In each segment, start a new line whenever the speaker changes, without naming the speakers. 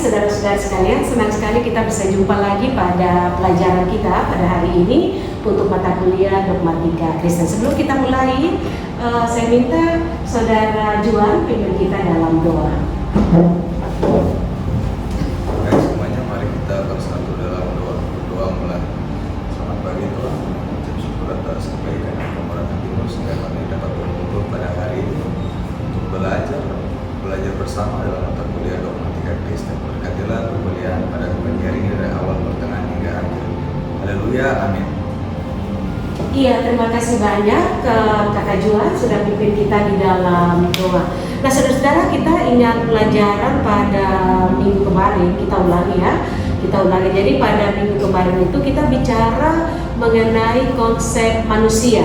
saudara-saudara sekalian, senang sekali kita bisa jumpa lagi pada pelajaran kita pada hari ini untuk mata kuliah Dogmatika Kristen. Sebelum kita mulai, saya minta saudara Juan pimpin kita dalam doa.
Baik semuanya, mari kita bersatu dalam doa mulai. Selamat pagi Tuhan, mengucap syukur atas kebaikan dan kemurahan Tuhan sehingga kami dapat berkumpul pada hari ini untuk belajar bersama dalam mata kuliah Dogmatika Kristen. Berkatilah perkuliahan pada pagi hari ini dari awal pertengahan hingga akhir. Haleluya, amin.
Iya, terima kasih banyak ke Kakak Juan sudah pimpin kita di dalam doa. Nah, saudara-saudara, kita ingat pelajaran pada minggu kemarin, kita ulangi ya. Jadi pada minggu kemarin itu kita bicara mengenai konsep manusia,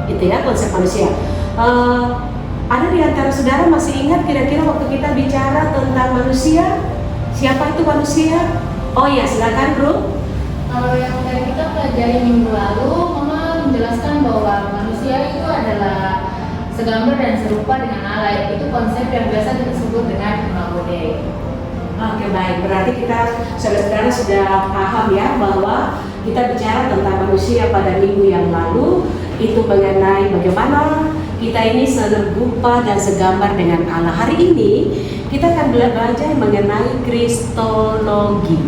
gitu ya, konsep manusia. Ada di antara saudara masih ingat kira-kira waktu kita bicara tentang manusia? Siapa itu manusia? Oh ya, silakan Bro.
Kalau yang dari kita pelajari minggu lalu, Mama menjelaskan bahwa manusia itu adalah segambar dan serupa dengan Allah. Itu konsep yang biasa disebut dengan imago.
Oke, baik, berarti kita saudara-saudara sudah paham ya bahwa kita bicara tentang manusia pada minggu yang lalu itu mengenai bagaimana kita ini serupa dan segambar dengan Allah. Hari ini kita akan belajar mengenai kristologi.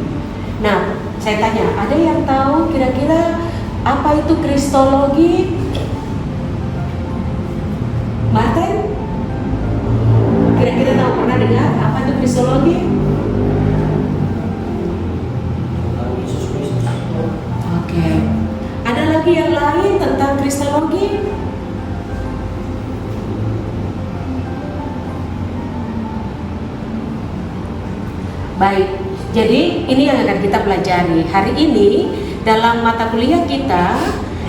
Nah, saya tanya, ada yang tahu kira-kira apa itu kristologi? Martin? Kira-kira tahu, pernah dengar apa itu kristologi? Oke. Ada lagi yang lain tentang kristologi? Baik, jadi ini yang akan kita pelajari. Hari ini dalam mata kuliah kita,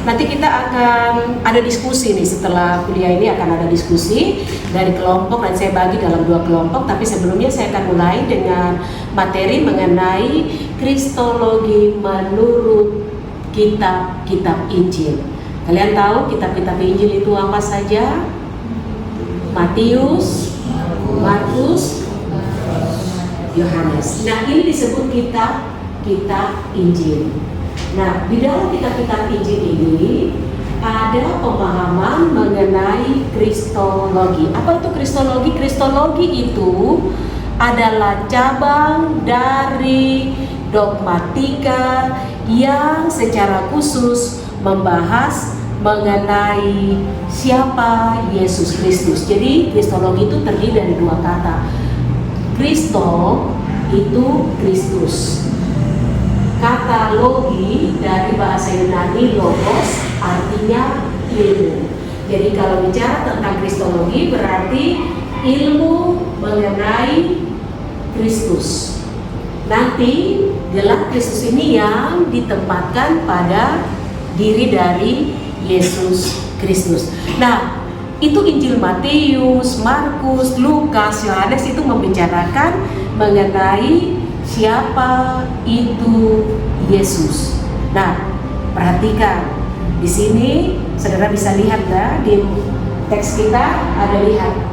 nanti kita akan ada diskusi nih, setelah kuliah ini akan ada diskusi dari kelompok dan saya bagi dalam 2 kelompok. Tapi sebelumnya saya akan mulai dengan materi mengenai kristologi menurut kitab-kitab Injil. Kalian tahu kitab-kitab Injil itu apa saja? Matius, Markus, Yohanes. Nah, ini disebut kitab Injil. Nah, di dalam kitab-kitab Injil ini ada pemahaman mengenai kristologi. Apa itu kristologi? Kristologi itu adalah cabang dari dogmatika yang secara khusus membahas mengenai siapa Yesus Kristus. Jadi kristologi itu terdiri dari 2 kata. Kristo itu Kristus. Kata logi dari bahasa Yunani logos artinya ilmu. Jadi kalau bicara tentang kristologi berarti ilmu mengenai Kristus. Nanti gelar Kristus ini yang ditempatkan pada diri dari Yesus Kristus. Nah, itu Injil Matius, Markus, Lukas, Yohanes itu membicarakan mengenai siapa itu Yesus. Nah, perhatikan di sini, saudara bisa lihat ya, di teks kita ada lihat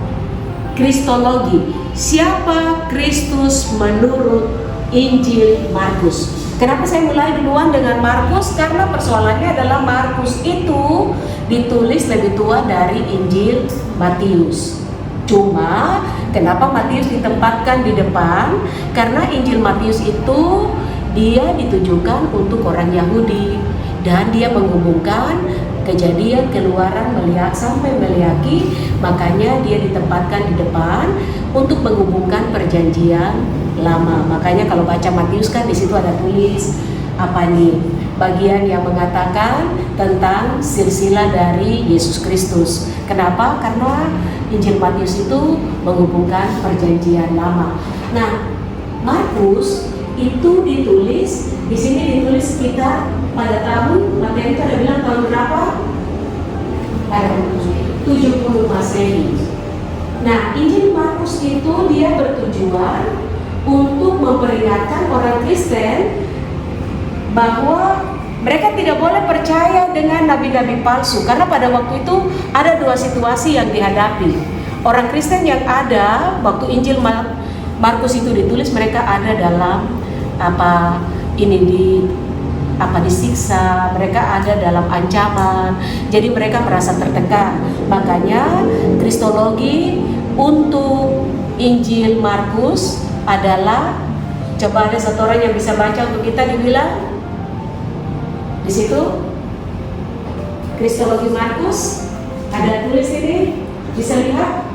kristologi. Siapa Kristus menurut Injil Markus? Kenapa saya mulai duluan dengan Markus? Karena persoalannya adalah Markus itu ditulis lebih tua dari Injil Matius. Cuma kenapa Matius ditempatkan di depan? Karena Injil Matius itu dia ditujukan untuk orang Yahudi dan dia menghubungkan Kejadian, Keluaran, sampai Meleaki, makanya dia ditempatkan di depan untuk menghubungkan perjanjian lama. Makanya kalau baca Matius kan di situ ada tulis apa nih? Bagian yang mengatakan tentang silsilah dari Yesus Kristus. Kenapa? Karena Injil Matius itu menghubungkan perjanjian lama. Nah, Markus itu ditulis, di sini ditulis sekitar pada tahun, materi itu ada bilang tahun berapa? 70 Masehi. Nah, Injil Markus itu dia bertujuan untuk memperingatkan orang Kristen bahwa mereka tidak boleh percaya dengan nabi-nabi palsu, karena pada waktu itu ada 2 situasi yang dihadapi. Orang Kristen yang ada waktu Injil Markus itu ditulis, mereka ada dalam disiksa, mereka ada dalam ancaman, jadi mereka merasa tertekan. Makanya kristologi untuk Injil Markus adalah, coba ada satu orang yang bisa baca untuk kita, dibilang di situ kristologi Markus ada tulis ini, bisa lihat.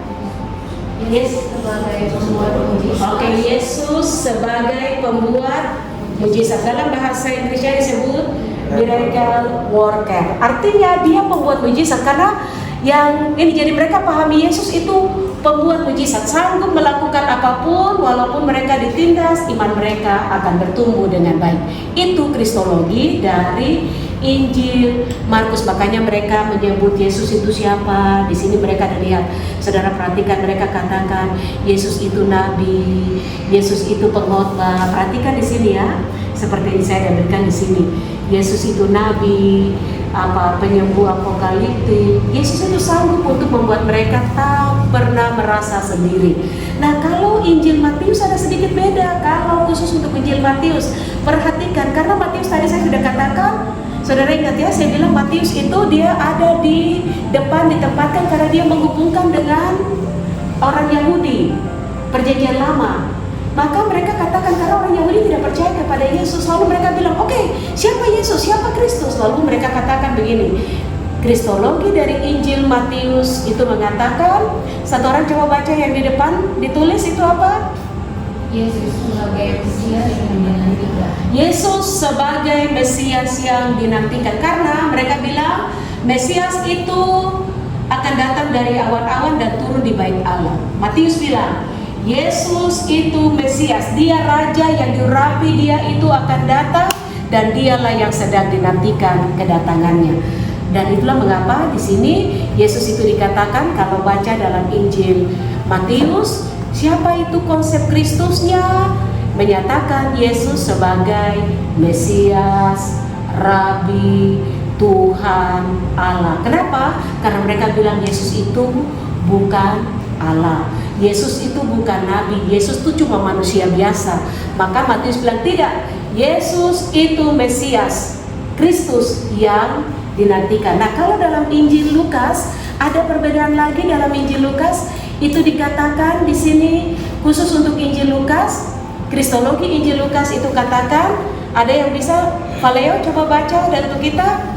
Yesus sebagai pembuat mujizat.
Oke, Yesus sebagai pembuat mujizat. Dalam bahasa Inggrisnya disebut miracle worker. Artinya dia pembuat mujizat, karena yang ini, jadi mereka pahami Yesus itu pembuat mujizat, sanggup melakukan apapun walaupun mereka ditindas, iman mereka akan bertumbuh dengan baik. Itu kristologi dari Injil Markus. Makanya mereka menyebut Yesus itu siapa. Di sini mereka ada lihat, saudara perhatikan, mereka katakan Yesus itu nabi, Yesus itu pengkhotbah. Perhatikan di sini ya, seperti yang saya gambarkan di sini. Yesus itu nabi, penyembuh apokaliptik. Yesus itu sanggup untuk membuat mereka tak pernah merasa sendiri. Nah, kalau Injil Matius ada sedikit beda. Kalau khusus untuk Injil Matius, perhatikan, karena Matius tadi saya sudah katakan, saudara ingat ya, saya bilang Matius itu dia ada di depan, ditempatkan karena dia menghubungkan dengan orang Yahudi, perjanjian lama. Maka mereka katakan karena orang Yahudi tidak percaya kepada Yesus, lalu mereka bilang, oke, siapa Yesus, siapa Kristus? Lalu mereka katakan begini, kristologi dari Injil Matius itu mengatakan, satu orang coba baca yang di depan, ditulis itu apa?
Yesus sebagai Mesias yang dinantikan.
Yesus sebagai Mesias yang dinantikan, karena mereka bilang Mesias itu akan datang dari awan-awan dan turun di bait Allah. Matius bilang Yesus itu Mesias, dia raja yang diurapi, dia itu akan datang dan dialah yang sedang dinantikan kedatangannya. Dan itulah mengapa di sini Yesus itu dikatakan, kalau baca dalam Injil Matius, siapa itu konsep Kristusnya? Menyatakan Yesus sebagai Mesias, Rabi, Tuhan, Allah. Kenapa? Karena mereka bilang Yesus itu bukan Allah, Yesus itu bukan nabi, Yesus itu cuma manusia biasa. Maka Matius bilang tidak, Yesus itu Mesias, Kristus yang dinantikan. Nah, kalau dalam Injil Lukas ada perbedaan lagi. Dalam Injil Lukas itu dikatakan di sini khusus untuk Injil Lukas, kristologi Injil Lukas itu katakan, ada yang bisa Valeo coba baca dan untuk kita.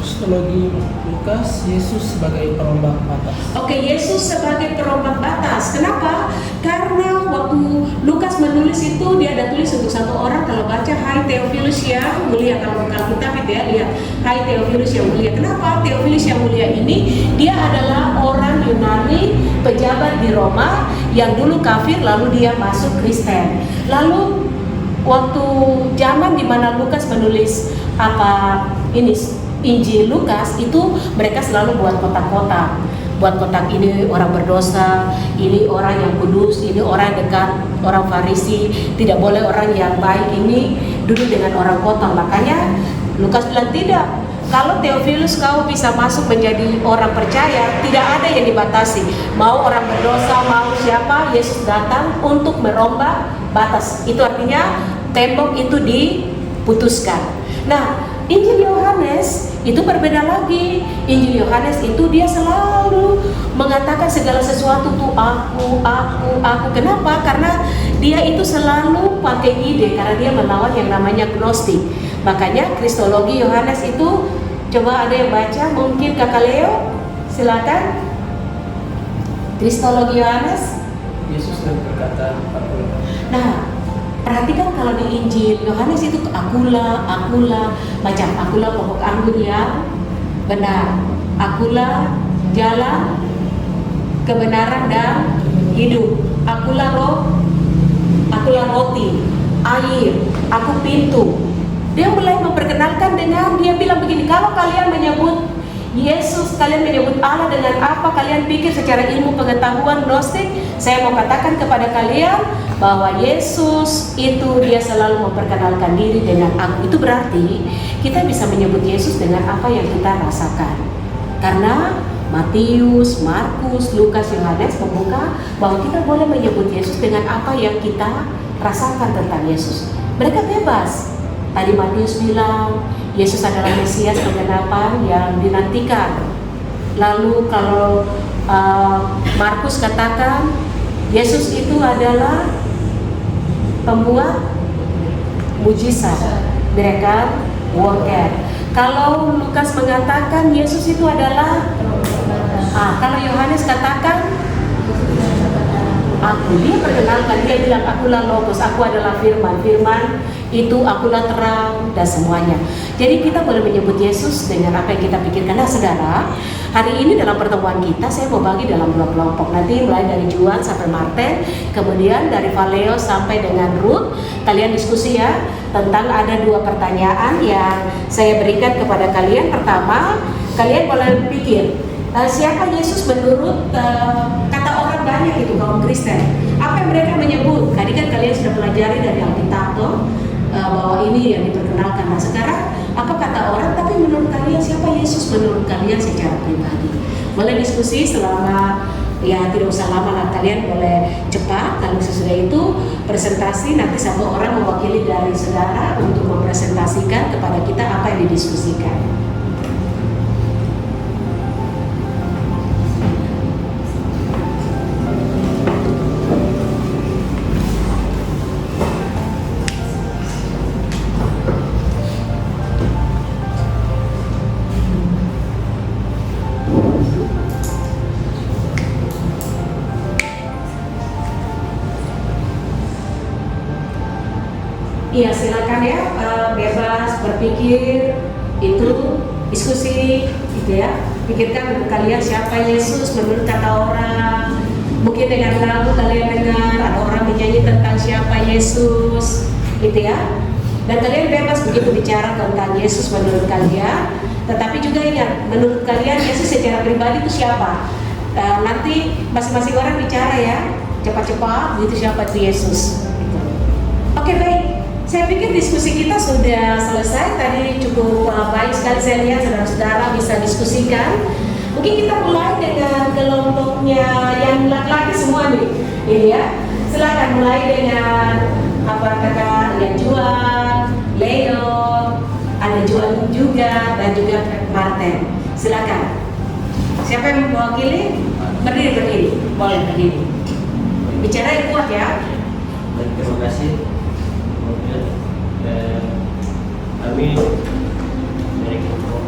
Kristologi Lukas, Yesus sebagai perombak batas.
Oke, Yesus sebagai perombak batas. Kenapa? Karena waktu Lukas menulis itu, dia ada tulis untuk satu orang. Kalau baca, hai Theophilus yang mulia, kalau bukan kitab itu ya, lihat, hai Theophilus yang mulia. Kenapa Theophilus yang mulia ini? Dia adalah orang Yunani, pejabat di Roma, yang dulu kafir, lalu dia masuk Kristen. Lalu waktu zaman dimana Lukas menulis Injil Lukas itu, mereka selalu buat kotak-kotak. Buat kotak, ini orang berdosa, ini orang yang kudus, ini orang dekat orang Farisi, tidak boleh orang yang baik ini duduk dengan orang kotor. Makanya Lukas bilang tidak, kalau Theophilus kau bisa masuk menjadi orang percaya, tidak ada yang dibatasi. Mau orang berdosa, mau siapa, Yesus datang untuk merombak batas. Itu artinya tembok itu diputuskan. Nah, Injil Yohanes itu berbeda lagi. Injil Yohanes itu dia selalu mengatakan segala sesuatu tuh aku. Kenapa? Karena dia itu selalu pakai ide, karena dia melawan yang namanya gnostik. Makanya kristologi Yohanes itu, coba ada yang baca, mungkin Kakak Leo, silakan. Kristologi Yohanes.
Yesus dan berkata,
Nah, perhatikan kalau di Injil Yohanes itu akula, macam akula pokok anggur yang benar, akula jalan kebenaran dan hidup, akula roti, air, aku pintu. Dia mulai memperkenalkan dengan, dia bilang begini, kalau kalian menyebut Yesus, kalian menyebut Allah dengan apa kalian pikir secara ilmu pengetahuan gnostik, saya mau katakan kepada kalian bahwa Yesus itu dia selalu memperkenalkan diri dengan aku. Itu berarti kita bisa menyebut Yesus dengan apa yang kita rasakan. Karena Matius, Markus, Lukas, Yohanes membuka bahwa kita boleh menyebut Yesus dengan apa yang kita rasakan tentang Yesus. Mereka bebas. Tadi Matius bilang Yesus adalah Mesias penggenapan yang dinantikan. Lalu kalau Markus katakan Yesus itu adalah pembuat mujizat, miracle worker. Kalau Lukas mengatakan Yesus itu adalah kalau Yohanes katakan aku, dia perkenalkan, dia bilang akulah logos, aku adalah firman, firman itu akulah terang dan semuanya. Jadi kita boleh menyebut Yesus dengan apa yang kita pikirkan. Nah saudara, hari ini dalam pertemuan kita saya mau bagi dalam 2 kelompok. Nanti mulai dari Juan sampai Martin, kemudian dari Valeo sampai dengan Ruth. Kalian diskusi ya tentang ada 2 pertanyaan yang saya berikan kepada kalian. Pertama, kalian boleh pikir siapa Yesus menurut kata orang banyak itu kaum Kristen. Apa yang mereka menyebut? Tadi kan kalian sudah pelajari dari Alkitab bahwa ini yang diperkenalkan. Nah sekarang apa kata orang? Tapi menurut kalian siapa Yesus menurut kalian secara pribadi? Boleh diskusi selama ya tidak usah lama lah, kalian boleh cepat. Lalu sesudah itu presentasi, nanti satu orang mewakili dari saudara untuk mempresentasikan kepada kita apa yang didiskusikan. Iya silakan ya, bebas berpikir, itu diskusi gitu ya. Pikirkan kalian siapa Yesus menurut kata orang. Mungkin dengan lagu kalian dengar ada orang menyanyi tentang siapa Yesus gitu ya. Dan kalian bebas begitu bicara tentang Yesus menurut kalian. Tetapi juga ingat, menurut kalian Yesus secara pribadi itu siapa? Nanti masing-masing orang bicara ya, cepat-cepat gitu siapa itu Yesus gitu. Oke baik. Saya pikir diskusi kita sudah selesai. Tadi cukup baik sekali saya lihat saudara-saudara bisa diskusikan. Mungkin kita mulai dengan kelompoknya yang laki-laki semua nih, ini ya. Silakan mulai dengan apa kakak yang Juan, Leo, ada Juan juga dan juga Martin. Silakan. Siapa yang mewakili? Berdiri, boleh berdiri. Bicara yang kuat ya.
Terima kasih. Kami dari kelompok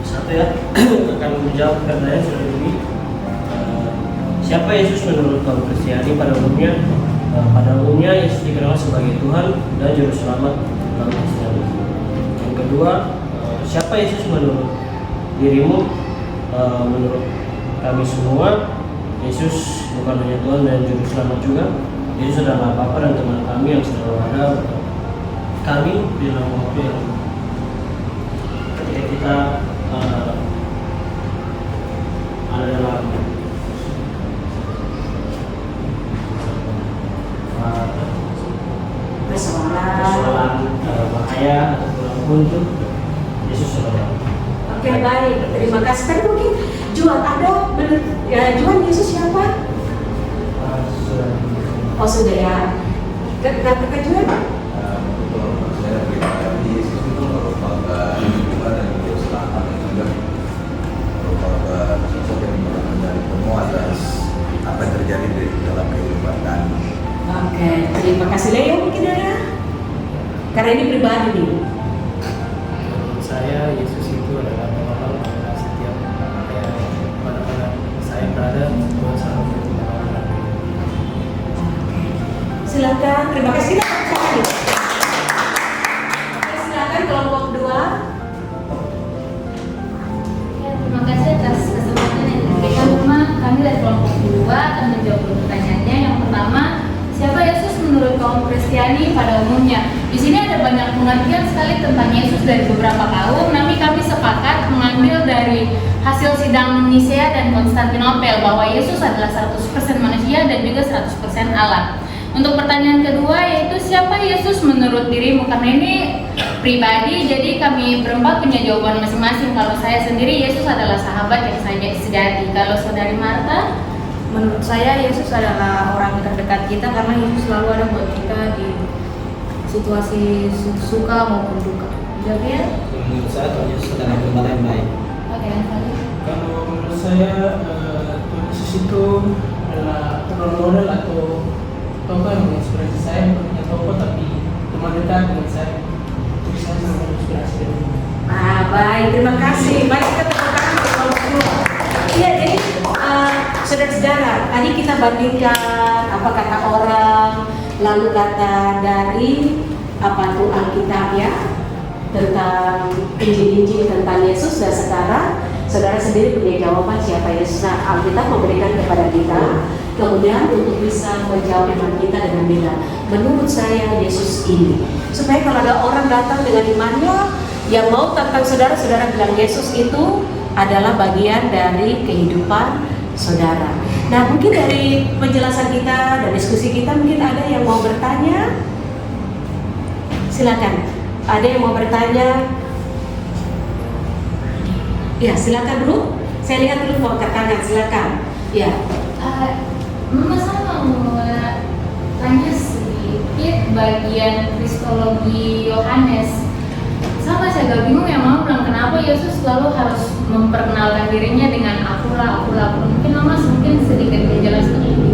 satu ya akan menjawab pertanyaan sudah ini. Siapa Yesus menurut kaum Kristiani pada umumnya? Pada umumnya Yesus dikenal sebagai Tuhan dan Juru Selamat kaum Kristiani. Yang kedua, siapa Yesus menurut dirimu? Menurut kami semua, Yesus bukan hanya Tuhan dan Juru Selamat juga. Yesus adalah Bapa dan teman kami yang selalu ada kami di dalam waktu yang ketika kita ada dalam persoalan bahaya atau buntu, Yesus selalu.
Oke baik, terima kasih. Tapi mungkin Juan ada menurut Juan Yesus siapa? Oh sudah ya. Kata Juan?
Saya pribadi Yesus itu merupakan Tuhan dan Juru Selamat dan juga merupakan sosok yang merupakan dari semua atas apa yang terjadi di dalam kehidupan kami.
Oke, terima kasih. Leo mungkin ada? Karena ini pribadi nih.
Menurut saya Yesus itu adalah penolong setiap mana-mana saya berada, Tuhan selalu menolong.
Silakan, terima kasih. Oke, silakan kelompok 2.
Ya, terima kasih atas kesempatan yang diberikan Uma. Kami dari kelompok 2 akan menjawab pertanyaannya. Yang pertama, siapa Yesus menurut kaum Kristiani pada umumnya? Di sini ada banyak pengertian sekali tentang Yesus dari beberapa kaum. Namun kami sepakat mengambil dari hasil sidang Nisea dan Konstantinopel bahwa Yesus adalah 100% manusia dan juga 100% Allah. Untuk pertanyaan kedua yaitu siapa Yesus menurut dirimu? Karena ini pribadi, jadi kami berempat punya jawaban masing-masing. Kalau saya sendiri, Yesus adalah sahabat yang sejati. Kalau saudari Marta?
Menurut saya Yesus adalah orang terdekat kita karena Yesus selalu ada buat kita di situasi suka maupun duka.
Gabriel?
Menurut saya Tuhan Yesus adalah gembala yang baik.
Oke, Anthony.
Kalau menurut saya Tuhan Yesus itu adalah role model atau tokoh yang menginspirasi saya, bukan hanya tokoh tapi teman dekat dengan saya. Jadi saya sangat menginspirasi dari dia.
Baik, terima kasih. Mari kita tepuk tangan untuk kelompok dua. Iya, jadi saudara-saudara, tadi kita bandingkan apa kata orang, lalu kata dari apa tuh Alkitab ya, tentang Injil-Injil tentang Yesus, dan sekarang saudara sendiri punya jawaban siapa Yesus. Nah, Alkitab memberikan kepada kita, kemudian untuk bisa menjawab iman kita dengan benar. Menurut saya Yesus ini, supaya kalau ada orang datang dengan imannya yang mau tentang saudara bilang Yesus itu adalah bagian dari kehidupan saudara. Nah, mungkin dari penjelasan kita dan diskusi kita mungkin ada yang mau bertanya. Silakan. Ada yang mau bertanya? Ya, silakan dulu. Saya lihat dulu mau angkat tangan, silakan. Ya.
Mama sama mau tanya sedikit bagian kristologi Yohanes. Sama saya agak bingung ya, Mama bilang kenapa Yesus selalu harus memperkenalkan dirinya dengan akulah. Mungkin Mama sedikit menjelaskan ini.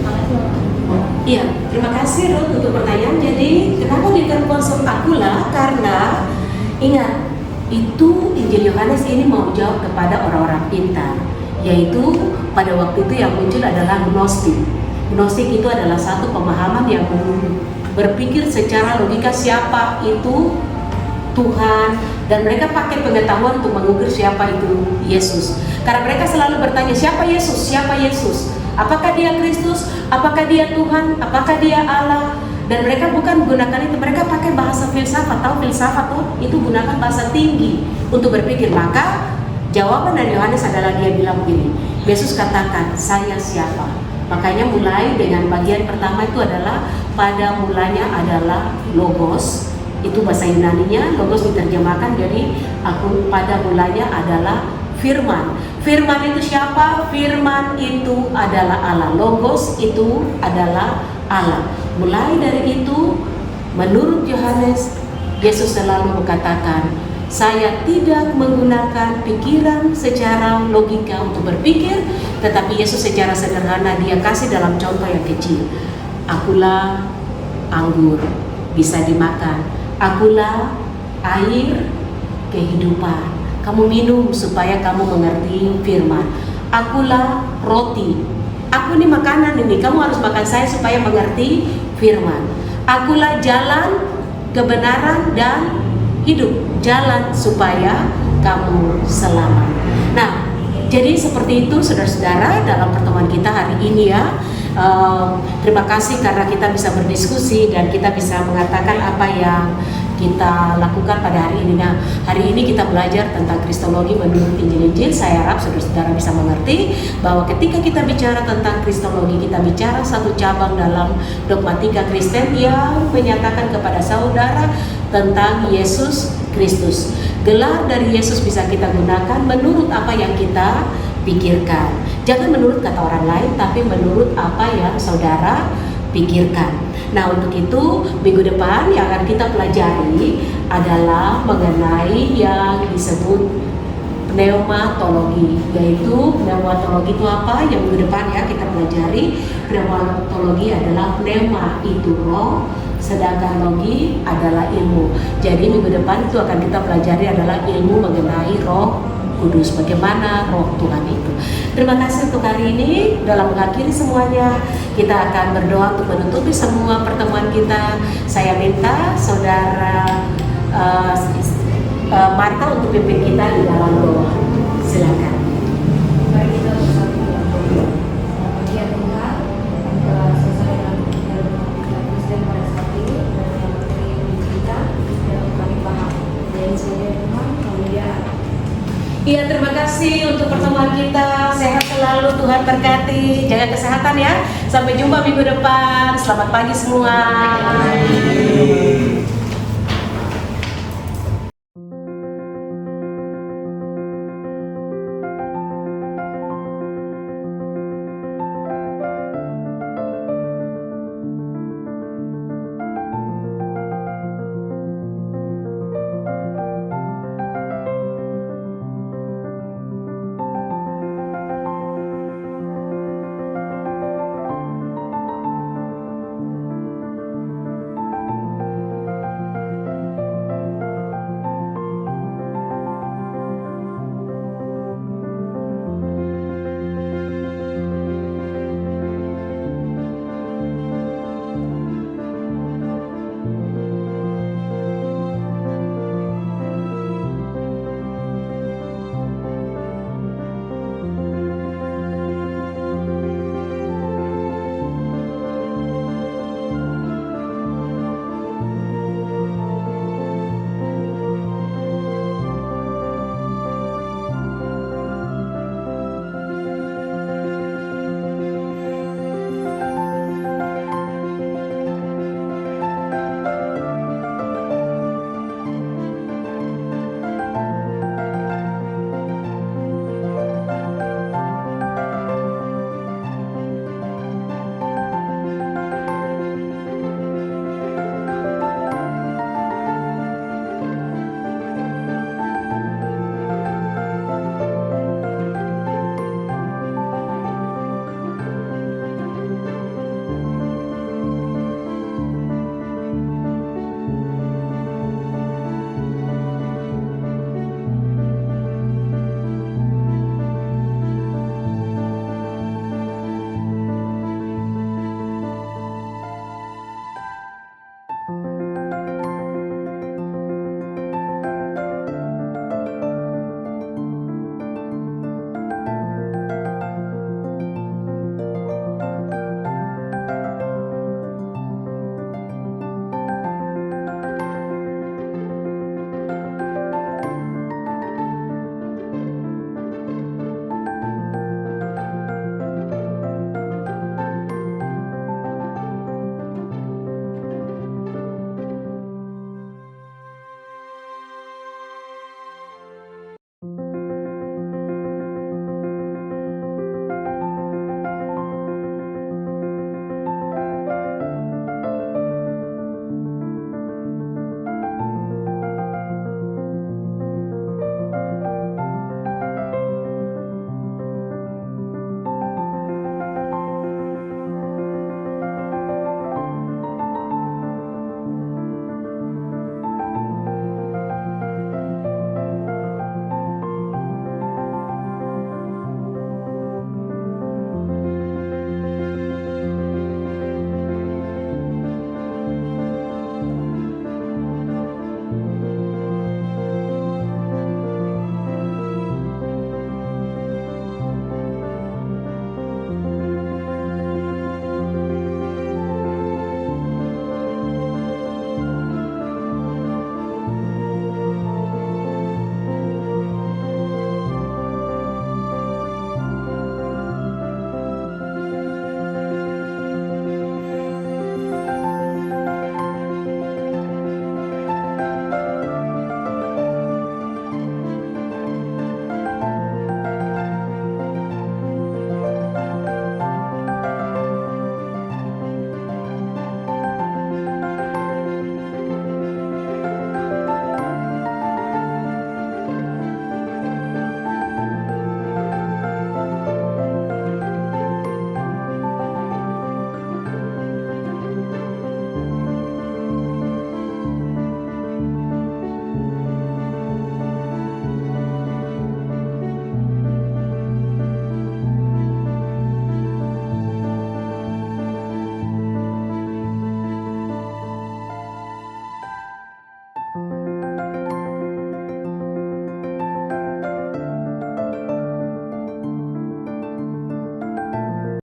Makasih, Mama.
Iya, terima kasih Ruth untuk pertanyaan. Jadi, kenapa diterkonsep akulah? Karena ingat, itu Injil Yohanes ini mau jawab kepada orang-orang pintar, yaitu pada waktu itu yang muncul adalah Gnostik. Gnostik itu adalah satu pemahaman yang berpikir secara logika siapa itu Tuhan, dan mereka pakai pengetahuan untuk mengukur siapa itu Yesus. Karena mereka selalu bertanya siapa Yesus, apakah dia Kristus, apakah dia Tuhan, apakah dia Allah. Dan mereka bukan menggunakan itu, mereka pakai bahasa filsafat. Tahu filsafat tuh? Itu gunakan bahasa tinggi untuk berpikir. Maka jawaban dari Yohanes adalah dia bilang begini, Yesus katakan, saya siapa? Makanya mulai dengan bagian pertama itu adalah pada mulanya adalah logos. Itu bahasa Yunaninya, logos diterjemahkan jadi aku pada mulanya adalah firman. Firman itu siapa? Firman itu adalah Allah. Logos itu adalah Allah. Mulai dari itu, menurut Yohanes, Yesus selalu mengatakan, saya tidak menggunakan pikiran secara logika untuk berpikir, tetapi Yesus secara sederhana dia kasih dalam contoh yang kecil. Akulah anggur, bisa dimakan. Akulah air kehidupan. Kamu minum supaya kamu mengerti firman. Akulah roti. Aku ini makanan ini, kamu harus makan saya supaya mengerti firman. Akulah jalan, kebenaran, dan hidup. Jalan supaya kamu selamat. Nah, jadi seperti itu saudara-saudara dalam pertemuan kita hari ini ya. Terima kasih karena kita bisa berdiskusi dan kita bisa mengatakan apa yang kita lakukan pada hari ini. Nah, hari ini kita belajar tentang kristologi menurut Injil-Injil. Saya harap saudara-saudara bisa mengerti bahwa ketika kita bicara tentang kristologi, kita bicara satu cabang dalam dogmatika Kristen yang menyatakan kepada saudara tentang Yesus Kristus. Gelar dari Yesus bisa kita gunakan menurut apa yang kita pikirkan. Jangan menurut kata orang lain, tapi menurut apa yang saudara pikirkan. Nah, untuk itu minggu depan yang akan kita pelajari adalah mengenai yang disebut pneumatologi, yaitu pneumatologi itu apa? Yang minggu depan ya kita pelajari. Pneumatologi adalah pneuma itu roh, sedangkan logi adalah ilmu. Jadi minggu depan itu akan kita pelajari adalah ilmu mengenai Roh Kudus, bagaimana Roh Tuhan itu. Terima kasih untuk hari ini. Dalam mengakhiri semuanya, kita akan berdoa untuk menutupi semua pertemuan kita. Saya minta saudara Marta untuk pimpin kita di dalam doa. Silakan.
Mari kita bersatu dalam doa. Ya Tuhan, telah selesai dalam kita Kristen pada saat ini dan dalam materi kita dan kami paham. Dan saya Tuhan, kemudian
Iya, terima kasih untuk pertemuan kita. Sehat selalu, Tuhan berkati. Jaga kesehatan ya. Sampai jumpa minggu depan. Selamat pagi semua.